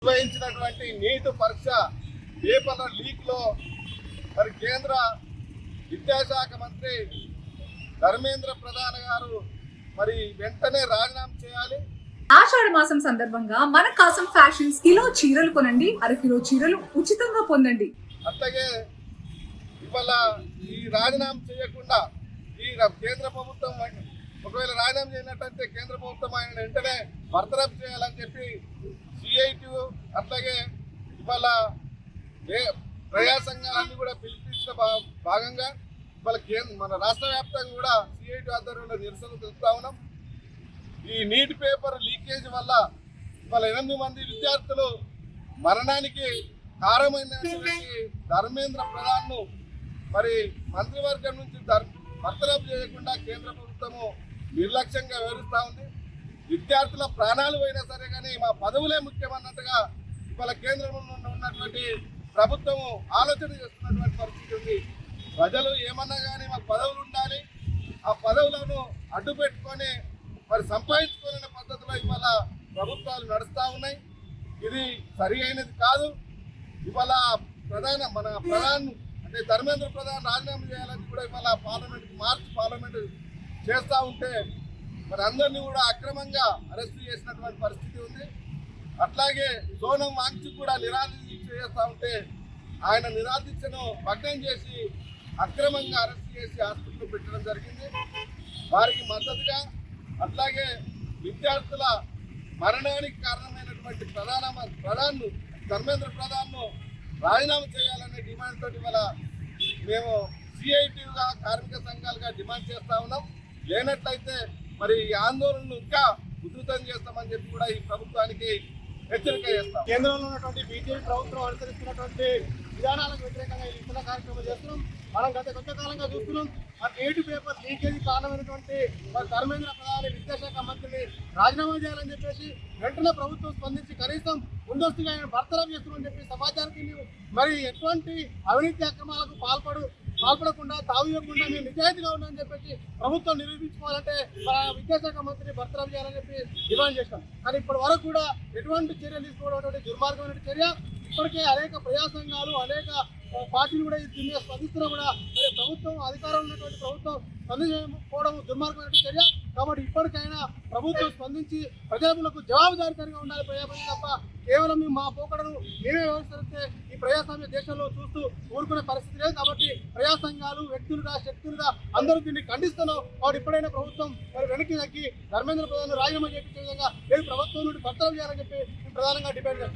నిర్వహించినటువంటి నీట్ పరీక్ష పేపర్ల లీక్ లో మరి కేంద్ర విద్యాశాఖ మంత్రి ధర్మేంద్ర ప్రధాన్ గారు మరి వెంటనే రాజీనామా చేయాలి. ఆషాఢ మాసం సందర్భంగా మన కాసం ఫ్యాషన్స్ కిలో చీరలు కొనండి, అరకిలో చీరలు ఉచితంగా పొందండి. అట్లాగే ఇవాళ ఈ రాజీనామా చేయకుండా ఈ కేంద్ర ప్రభుత్వం ఒకవేళ రాజీనామా చేయనట్టయితే కేంద్ర ప్రభుత్వం ఆయన వెంటనే బర్తరఫ్ చేయాలని చెప్పి సిఐటి అట్లాగే ఇవాళ ప్రజా సంఘాలన్నీ కూడా పిలిపించిన భాగంగా ఇవాళ మన రాష్ట్ర వ్యాప్తంగా కూడా సిఐటి ఆధ్వర్యంలో నిరసన తెలుపుతా ఉన్నాం. ఈ నీట్ పేపర్ లీకేజ్ వల్ల ఇవాళ 8 మంది విద్యార్థులు మరణానికి కారణమైనటువంటి ధర్మేంద్ర ప్రధాన్ను మరి మంత్రివర్గం నుంచి బర్తరఫ్ చేయకుండా కేంద్ర ప్రభుత్వము నిర్లక్ష్యంగా వివరిస్తూ ఉంది. విద్యార్థుల ప్రాణాలు పోయినా సరే కానీ మా పదవులే ముఖ్యమన్నట్టుగా ఇవాళ కేంద్రంలో ఉన్నటువంటి ప్రభుత్వము ఆలోచన చేస్తున్నటువంటి పరిస్థితి ఉంది. ప్రజలు ఏమన్నా కానీ మాకు పదవులు ఉండాలి, ఆ పదవులను అడ్డు పెట్టుకొని మరి సంపాదించుకోవాలనే పద్ధతిలో ఇవాళ ప్రభుత్వాలు నడుస్తూ ఉన్నాయి. ఇది సరి అయినది కాదు. ఇవాళ మన ప్రధాన్ అంటే ధర్మేంద్ర ప్రధాన్ రాజీనామా చేయాలని కూడా ఇవాళ మార్చి పార్లమెంట్ చేస్తూ ఉంటే మరి అందరినీ కూడా అక్రమంగా అరెస్ట్ చేసినటువంటి పరిస్థితి ఉంది. అట్లాగే సోనం వాంగ్చుక్ కూడా నిరాదీక్ష చేస్తూ ఉంటే ఆయన నిరాదీక్షను భగ్నం చేసి అక్రమంగా అరెస్ట్ చేసి హాస్పిటల్లో పెట్టడం జరిగింది. వారికి మద్దతుగా అట్లాగే విద్యార్థుల మరణానికి కారణమైనటువంటి ప్రధాన్ ధర్మేంద్ర ప్రధాన్ను రాజీనామా చేయాలనే డిమాండ్ తోటి ఇవాళ మేము సిఐటిగా కార్మిక సంఘాలుగా డిమాండ్ చేస్తా ఉన్నాం. లేనట్లయితే మరి ఈ ఆందోళనను ఇంకా ఉధృతం చేస్తామని చెప్పి కూడా ఈ ప్రభుత్వానికి హెచ్చరిక చేస్తాం. కేంద్రంలో ఉన్నటువంటి బీజేపీ ప్రభుత్వం అనుసరిస్తున్నటువంటి విధానాలకు వ్యతిరేకంగా ఈ నిరసన కార్యక్రమం చేస్తున్నాం. మనం గత కొంతకాలంగా చూస్తున్నాం. ఆ నీట్ పేపర్ లీకేజీ కారణమైనటువంటి ధర్మేంద్ర ప్రధాన్ విద్యాశాఖ మంత్రిని రాజీనామా చేయాలని చెప్పేసి వెంటనే ప్రభుత్వం స్పందించి కనీసం ముందస్తుగా ఆయన బర్తరఫ్ చేస్తున్నామని చెప్పి సమాజానికి మరి ఎటువంటి అవినీతి అక్రమాలకు పాల్పడకుండా తావు ఇవ్వకుండా మేము నిజాయితీగా ఉన్నామని చెప్పేసి ప్రభుత్వం నిరూపించుకోవాలంటే విద్యాశాఖ మంత్రిని బర్తరఫ్ చేయాలని చెప్పి డిమాండ్ చేస్తాం. కానీ ఇప్పటి వరకు కూడా ఎటువంటి చర్యలు తీసుకోవడం దుర్మార్గమైన చర్య. ఇప్పటికే అనేక ప్రజా సంఘాలు అనేక పార్టీలు కూడా దీని మీద స్పందిస్తున్నా కూడా మరి ప్రభుత్వం అధికారంలో ఉన్నటువంటి ప్రభుత్వం స్పందించకపోవడం దుర్మార్గమైన చర్య. కాబట్టి ఇప్పటికైనా ప్రభుత్వం స్పందించి ప్రజలకు జవాబుదారీతనంగా ఉండాలి ప్రజాప్రతినిధులు తప్ప కేవలం మేము మా పోకడను మేమే వ్యవహరిస్తే ఈ ప్రజాస్వామ్య దేశంలో చూస్తూ ఊరుకునే పరిస్థితి లేదు. కాబట్టి ప్రజా సంఘాలు వ్యక్తులుగా శక్తులుగా అందరూ దీన్ని ఖండిస్తున్నాం. కాబట్టి ఇప్పుడైనా ప్రభుత్వం మరి వెనక్కి తగ్గి ధర్మేంద్ర ప్రధాన్ రాజీనామా చేయించే విధంగా లేదు ప్రభుత్వం నుండి బర్తరఫ్ చేయాలని చెప్పి ప్రధానంగా డిమాండ్ చేస్తున్నాం.